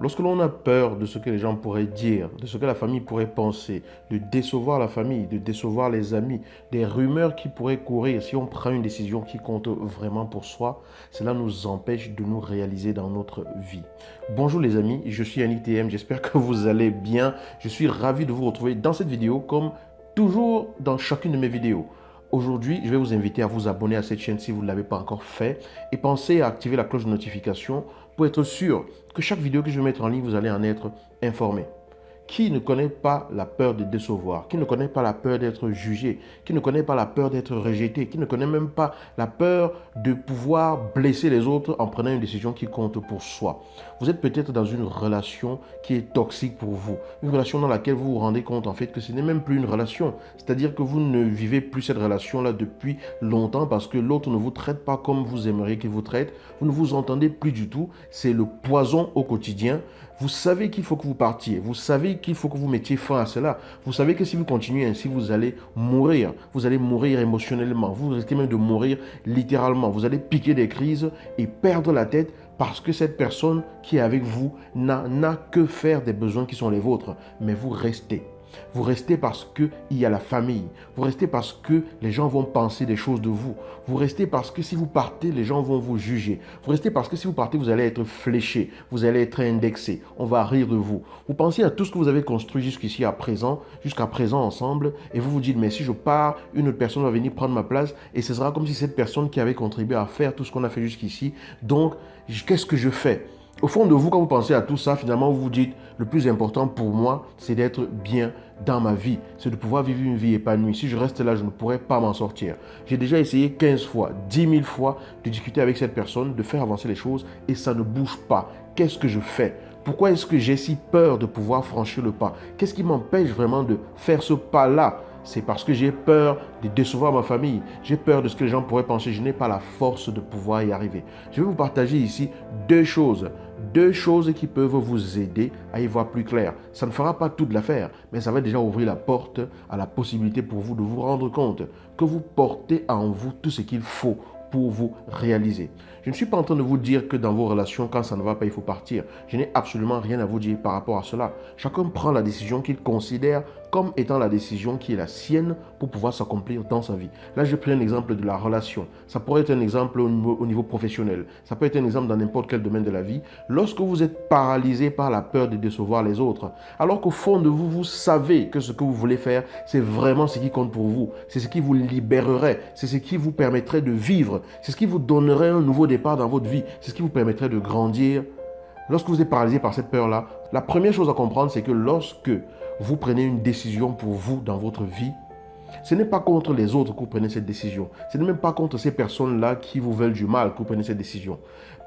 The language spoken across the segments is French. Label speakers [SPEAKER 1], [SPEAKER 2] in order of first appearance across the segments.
[SPEAKER 1] Lorsque l'on a peur de ce que les gens pourraient dire, de ce que la famille pourrait penser, de décevoir la famille, de décevoir les amis, des rumeurs qui pourraient courir si on prend une décision qui compte vraiment pour soi, cela nous empêche de nous réaliser dans notre vie. Bonjour les amis, je suis Yannick TM, j'espère que vous allez bien. Je suis ravi de vous retrouver dans cette vidéo comme toujours dans chacune de mes vidéos. Aujourd'hui, je vais vous inviter à vous abonner à cette chaîne si vous ne l'avez pas encore fait et pensez à activer la cloche de notification pour être sûr que chaque vidéo que je vais mettre en ligne, vous allez en être informé. Qui ne connaît pas la peur de décevoir? Qui ne connaît pas la peur d'être jugé? Qui ne connaît pas la peur d'être rejeté? Qui ne connaît même pas la peur de pouvoir blesser les autres en prenant une décision qui compte pour soi? Vous êtes peut-être dans une relation qui est toxique pour vous. Une relation dans laquelle vous vous rendez compte en fait que ce n'est même plus une relation. C'est-à-dire que vous ne vivez plus cette relation-là depuis longtemps parce que l'autre ne vous traite pas comme vous aimeriez qu'il vous traite. Vous ne vous entendez plus du tout. C'est le poison au quotidien. Vous savez qu'il faut que vous partiez. Vous savez qu'il faut que vous mettiez fin à cela. Vous savez que si vous continuez ainsi, vous allez mourir. Vous allez mourir émotionnellement. Vous risquez même de mourir littéralement. Vous allez piquer des crises et perdre la tête parce que cette personne qui est avec vous n'a que faire des besoins qui sont les vôtres. Mais vous restez. Vous restez parce qu'il y a la famille. Vous restez parce que les gens vont penser des choses de vous. Vous restez parce que si vous partez, les gens vont vous juger. Vous restez parce que si vous partez, vous allez être fléché. Vous allez être indexé. On va rire de vous. Vous pensez à tout ce que vous avez construit jusqu'à présent ensemble et vous vous dites, mais si je pars, une autre personne va venir prendre ma place et ce sera comme si cette personne qui avait contribué à faire tout ce qu'on a fait jusqu'ici. Donc, qu'est-ce que je fais? Au fond de vous, quand vous pensez à tout ça, finalement, vous vous dites, le plus important pour moi, c'est d'être bien dans ma vie. C'est de pouvoir vivre une vie épanouie. Si je reste là, je ne pourrais pas m'en sortir. J'ai déjà essayé 15 fois, 10 000 fois de discuter avec cette personne, de faire avancer les choses et ça ne bouge pas. Qu'est-ce que je fais? Pourquoi est-ce que j'ai si peur de pouvoir franchir le pas? Qu'est-ce qui m'empêche vraiment de faire ce pas-là? C'est parce que j'ai peur de décevoir ma famille. J'ai peur de ce que les gens pourraient penser. Je n'ai pas la force de pouvoir y arriver. Je vais vous partager ici deux choses. Deux choses qui peuvent vous aider à y voir plus clair. Ça ne fera pas toute l'affaire, mais ça va déjà ouvrir la porte à la possibilité pour vous de vous rendre compte que vous portez en vous tout ce qu'il faut pour vous réaliser. Je ne suis pas en train de vous dire que dans vos relations, quand ça ne va pas, il faut partir. Je n'ai absolument rien à vous dire par rapport à cela. Chacun prend la décision qu'il considère comme étant la décision qui est la sienne pour pouvoir s'accomplir dans sa vie. Là, je prends un exemple de la relation. Ça pourrait être un exemple au niveau professionnel. Ça peut être un exemple dans n'importe quel domaine de la vie. Lorsque vous êtes paralysé par la peur de décevoir les autres, alors qu'au fond de vous, vous savez que ce que vous voulez faire, c'est vraiment ce qui compte pour vous. C'est ce qui vous libérerait. C'est ce qui vous permettrait de vivre. C'est ce qui vous donnerait un nouveau départ dans votre vie. C'est ce qui vous permettrait de grandir. Lorsque vous êtes paralysé par cette peur-là, la première chose à comprendre, c'est que lorsque vous prenez une décision pour vous dans votre vie, ce n'est pas contre les autres que vous prenez cette décision. Ce n'est même pas contre ces personnes-là qui vous veulent du mal que vous prenez cette décision.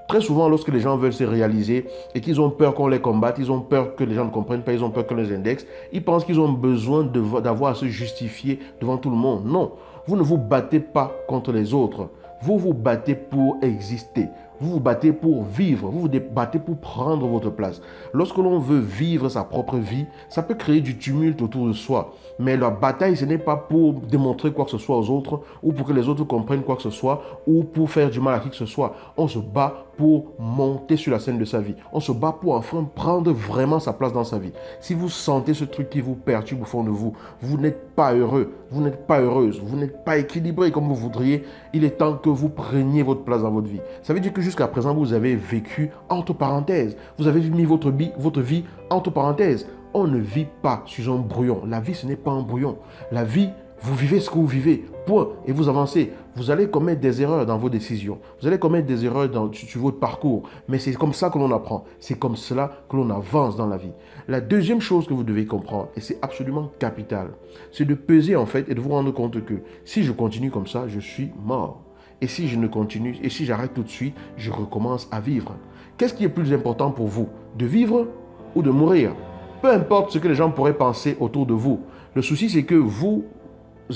[SPEAKER 1] Très souvent, lorsque les gens veulent se réaliser et qu'ils ont peur qu'on les combatte, ils ont peur que les gens ne comprennent pas, ils ont peur qu'on les indexe, ils pensent qu'ils ont besoin d'avoir à se justifier devant tout le monde. Non, vous ne vous battez pas contre les autres. Vous vous battez pour exister. Vous vous battez pour vivre. Vous vous battez pour prendre votre place. Lorsque l'on veut vivre sa propre vie, ça peut créer du tumulte autour de soi. Mais la bataille, ce n'est pas pour démontrer quoi que ce soit aux autres ou pour que les autres comprennent quoi que ce soit ou pour faire du mal à qui que ce soit. On se bat pour monter sur la scène de sa vie. On se bat pour enfin prendre vraiment sa place dans sa vie. Si vous sentez ce truc qui vous perturbe au fond de vous, vous n'êtes pas heureux, vous n'êtes pas heureuse, vous n'êtes pas équilibré comme vous voudriez, il est temps que vous preniez votre place dans votre vie. Ça veut dire que jusqu'à présent, vous avez vécu entre parenthèses. Vous avez mis votre vie entre parenthèses. On ne vit pas sur un brouillon. La vie, ce n'est pas un brouillon. La vie, vous vivez ce que vous vivez. Point. Et vous avancez. Vous allez commettre des erreurs dans vos décisions. Vous allez commettre des erreurs sur votre parcours. Mais c'est comme ça que l'on apprend. C'est comme cela que l'on avance dans la vie. La deuxième chose que vous devez comprendre, et c'est absolument capital, c'est de peser en fait et de vous rendre compte que si je continue comme ça, je suis mort. Et si je ne continue, et si j'arrête tout de suite, je recommence à vivre. Qu'est-ce qui est plus important pour vous? De vivre ou de mourir? Peu importe ce que les gens pourraient penser autour de vous. Le souci, c'est que vous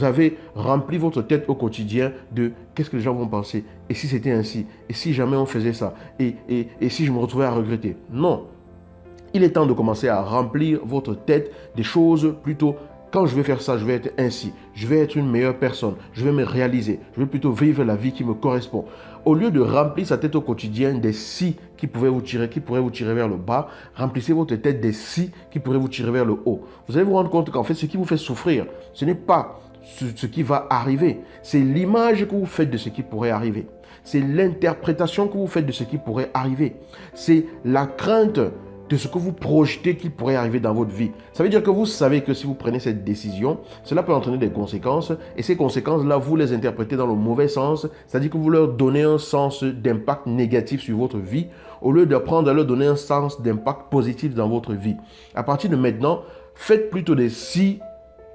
[SPEAKER 1] avez rempli votre tête au quotidien de qu'est-ce que les gens vont penser? Et si c'était ainsi? Et si jamais on faisait ça? Et si je me retrouvais à regretter? Non. Il est temps de commencer à remplir votre tête des choses plutôt quand je vais faire ça, je vais être ainsi, je vais être une meilleure personne, je vais me réaliser, je vais plutôt vivre la vie qui me correspond. Au lieu de remplir sa tête au quotidien des si qui pourraient vous tirer vers le bas, remplissez votre tête des si qui pourraient vous tirer vers le haut. Vous allez vous rendre compte qu'en fait, ce qui vous fait souffrir, ce n'est pas ce qui va arriver, c'est l'image que vous faites de ce qui pourrait arriver. C'est l'interprétation que vous faites de ce qui pourrait arriver. C'est la crainte de ce que vous projetez qu'il pourrait arriver dans votre vie. Ça veut dire que vous savez que si vous prenez cette décision, cela peut entraîner des conséquences. Et ces conséquences-là, vous les interprétez dans le mauvais sens. C'est-à-dire que vous leur donnez un sens d'impact négatif sur votre vie, au lieu d'apprendre à leur donner un sens d'impact positif dans votre vie. À partir de maintenant, faites plutôt des si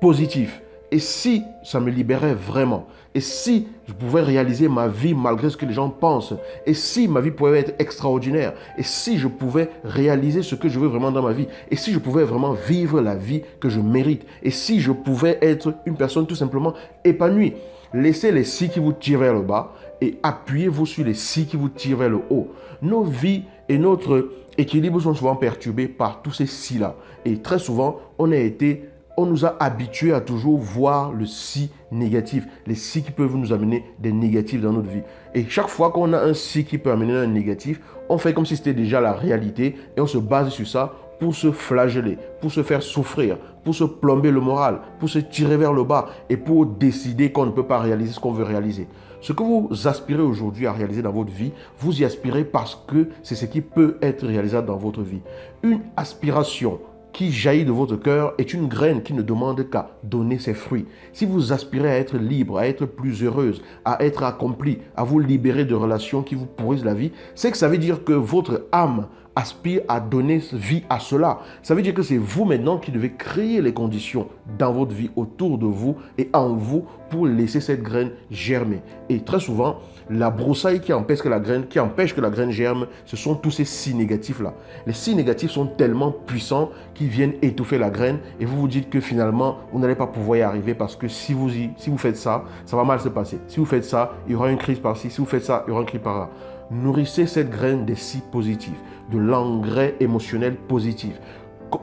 [SPEAKER 1] positifs. Et si ça me libérait vraiment? Et si je pouvais réaliser ma vie malgré ce que les gens pensent? Et si ma vie pouvait être extraordinaire? Et si je pouvais réaliser ce que je veux vraiment dans ma vie? Et si je pouvais vraiment vivre la vie que je mérite? Et si je pouvais être une personne tout simplement épanouie? Laissez les si qui vous tirent vers le bas et appuyez-vous sur les si qui vous tirent vers le haut. Nos vies et notre équilibre sont souvent perturbés par tous ces si-là. Et très souvent, on nous a habitués à toujours voir le si négatif, les si qui peuvent nous amener des négatifs dans notre vie. Et chaque fois qu'on a un si qui peut amener un négatif, on fait comme si c'était déjà la réalité et on se base sur ça pour se flageller, pour se faire souffrir, pour se plomber le moral, pour se tirer vers le bas et pour décider qu'on ne peut pas réaliser ce qu'on veut réaliser. Ce que vous aspirez aujourd'hui à réaliser dans votre vie, vous y aspirez parce que c'est ce qui peut être réalisable dans votre vie. Une aspiration qui jaillit de votre cœur est une graine qui ne demande qu'à donner ses fruits. Si vous aspirez à être libre, à être plus heureuse, à être accompli, à vous libérer de relations qui vous pourrissent la vie, c'est que ça veut dire que votre âme aspire à donner vie à cela. Ça veut dire que c'est vous maintenant qui devez créer les conditions dans votre vie, autour de vous et en vous pour laisser cette graine germer. Et très souvent, la broussaille qui empêche que la graine germe, ce sont tous ces si négatifs-là. Les si négatifs sont tellement puissants qu'ils viennent étouffer la graine et vous vous dites que finalement, vous n'allez pas pouvoir y arriver parce que si vous faites ça, ça va mal se passer. Si vous faites ça, il y aura une crise par-ci. Si vous faites ça, il y aura une crise par-là. Nourrissez cette graine des si positifs, de l'engrais émotionnel positif.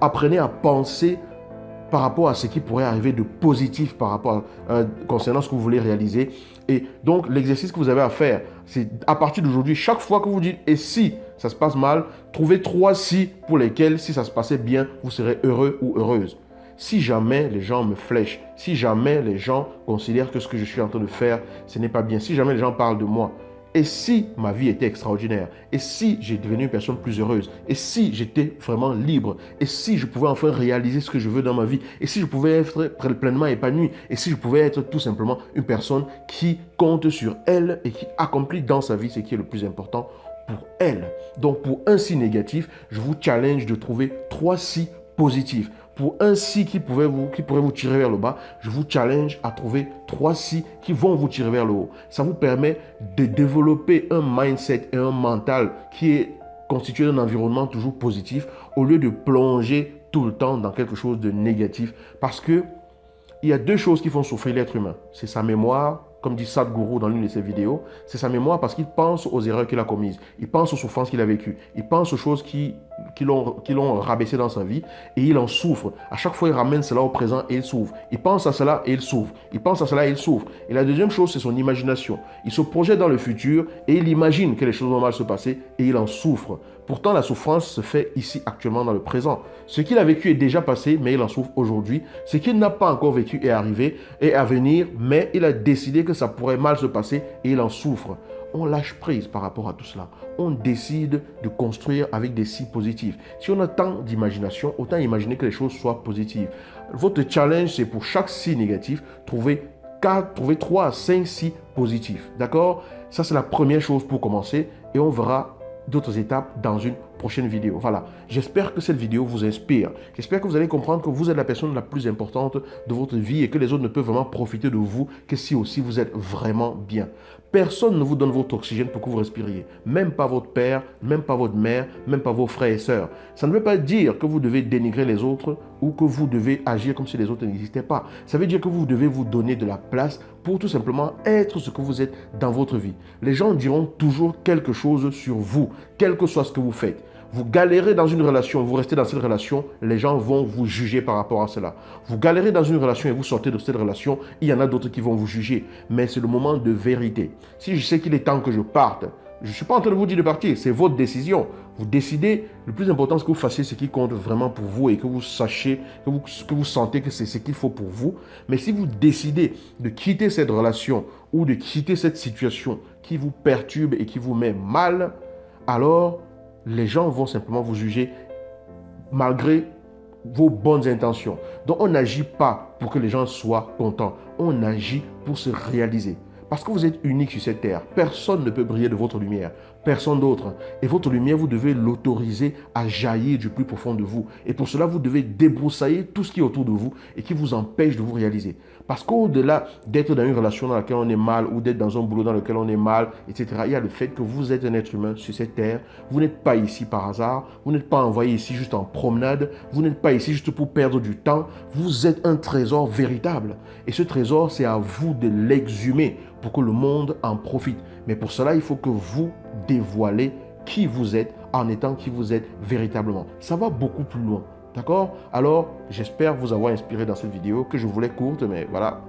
[SPEAKER 1] Apprenez à penser par rapport à ce qui pourrait arriver de positif concernant ce que vous voulez réaliser. Et donc, l'exercice que vous avez à faire, c'est à partir d'aujourd'hui, chaque fois que vous dites « et si ça se passe mal », trouvez 3 si pour lesquels, si ça se passait bien, vous serez heureux ou heureuse. Si jamais les gens me flèchent, si jamais les gens considèrent que ce que je suis en train de faire, ce n'est pas bien, si jamais les gens parlent de moi, et si ma vie était extraordinaire? Et si j'ai devenu une personne plus heureuse? Et si j'étais vraiment libre? Et si je pouvais enfin réaliser ce que je veux dans ma vie? Et si je pouvais être pleinement épanoui? Et si je pouvais être tout simplement une personne qui compte sur elle et qui accomplit dans sa vie ce qui est le plus important pour elle? Donc pour un si négatif, je vous challenge de trouver 3 si positifs. Pour un si qui pourrait vous tirer vers le bas, je vous challenge à trouver 3 si qui vont vous tirer vers le haut. Ça vous permet de développer un mindset et un mental qui est constitué d'un environnement toujours positif au lieu de plonger tout le temps dans quelque chose de négatif. Parce que il y a 2 choses qui font souffrir l'être humain. C'est sa mémoire, comme dit Sadhguru dans l'une de ses vidéos, c'est sa mémoire parce qu'il pense aux erreurs qu'il a commises, il pense aux souffrances qu'il a vécues, il pense aux choses qui l'ont rabaissé dans sa vie et il en souffre. À chaque fois, il ramène cela au présent et il souffre. Il pense à cela et il souffre. Il pense à cela et il souffre. Et la deuxième chose, c'est son imagination. Il se projette dans le futur et il imagine que les choses vont mal se passer et il en souffre. Pourtant, la souffrance se fait ici, actuellement, dans le présent. Ce qu'il a vécu est déjà passé, mais il en souffre aujourd'hui. Ce qu'il n'a pas encore vécu est arrivé et à venir, mais il a décidé que ça pourrait mal se passer et il en souffre. On lâche prise par rapport à tout cela. On décide de construire avec des si positifs. Si on a tant d'imagination, autant imaginer que les choses soient positives. Votre challenge, c'est pour chaque si négatif, trouver 3 à 5 si positifs. D'accord? Ça, c'est la première chose pour commencer et on verra d'autres étapes dans une prochaine vidéo. Voilà, j'espère que cette vidéo vous inspire. J'espère que vous allez comprendre que vous êtes la personne la plus importante de votre vie et que les autres ne peuvent vraiment profiter de vous que si aussi vous êtes vraiment bien. Personne ne vous donne votre oxygène pour que vous respiriez. Même pas votre père, même pas votre mère, même pas vos frères et sœurs. Ça ne veut pas dire que vous devez dénigrer les autres ou que vous devez agir comme si les autres n'existaient pas. Ça veut dire que vous devez vous donner de la place pour tout simplement être ce que vous êtes dans votre vie. Les gens diront toujours quelque chose sur vous, quel que soit ce que vous faites. Vous galérez dans une relation, vous restez dans cette relation, les gens vont vous juger par rapport à cela. Vous galérez dans une relation et vous sortez de cette relation, il y en a d'autres qui vont vous juger. Mais c'est le moment de vérité. Si je sais qu'il est temps que je parte, je ne suis pas en train de vous dire de partir, c'est votre décision. Vous décidez, le plus important, c'est que vous fassiez ce qui compte vraiment pour vous et que vous sachiez, que vous sentez que c'est ce qu'il faut pour vous. Mais si vous décidez de quitter cette relation ou de quitter cette situation qui vous perturbe et qui vous met mal, alors les gens vont simplement vous juger malgré vos bonnes intentions. Donc on n'agit pas pour que les gens soient contents, on agit pour se réaliser. Parce que vous êtes unique sur cette terre. Personne ne peut briller de votre lumière. Personne d'autre. Et votre lumière, vous devez l'autoriser à jaillir du plus profond de vous. Et pour cela, vous devez débroussailler tout ce qui est autour de vous et qui vous empêche de vous réaliser. Parce qu'au-delà d'être dans une relation dans laquelle on est mal ou d'être dans un boulot dans lequel on est mal, etc., il y a le fait que vous êtes un être humain sur cette terre. Vous n'êtes pas ici par hasard. Vous n'êtes pas envoyé ici juste en promenade. Vous n'êtes pas ici juste pour perdre du temps. Vous êtes un trésor véritable. Et ce trésor, c'est à vous de l'exhumer pour que le monde en profite. Mais pour cela, il faut que vous dévoilez qui vous êtes en étant qui vous êtes véritablement. Ça va beaucoup plus loin. D'accord? Alors, j'espère vous avoir inspiré dans cette vidéo que je voulais courte, mais voilà.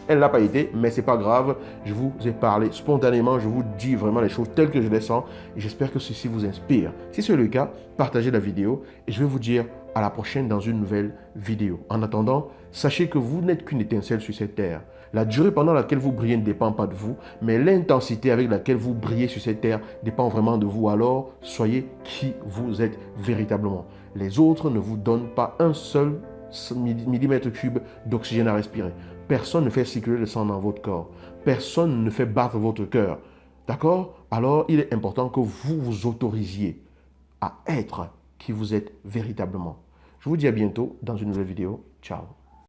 [SPEAKER 1] Elle n'a pas été, mais c'est pas grave. Je vous ai parlé spontanément. Je vous dis vraiment les choses telles que je les sens. Et j'espère que ceci vous inspire. Si c'est le cas, partagez la vidéo. Et je vais vous dire à la prochaine dans une nouvelle vidéo. En attendant, sachez que vous n'êtes qu'une étincelle sur cette terre. La durée pendant laquelle vous brillez ne dépend pas de vous, mais l'intensité avec laquelle vous brillez sur cette terre dépend vraiment de vous. Alors, soyez qui vous êtes véritablement. Les autres ne vous donnent pas un seul millimètre cube d'oxygène à respirer. Personne ne fait circuler le sang dans votre corps. Personne ne fait battre votre cœur. D'accord? Alors, il est important que vous vous autorisiez à être qui vous êtes véritablement. Je vous dis à bientôt dans une nouvelle vidéo. Ciao.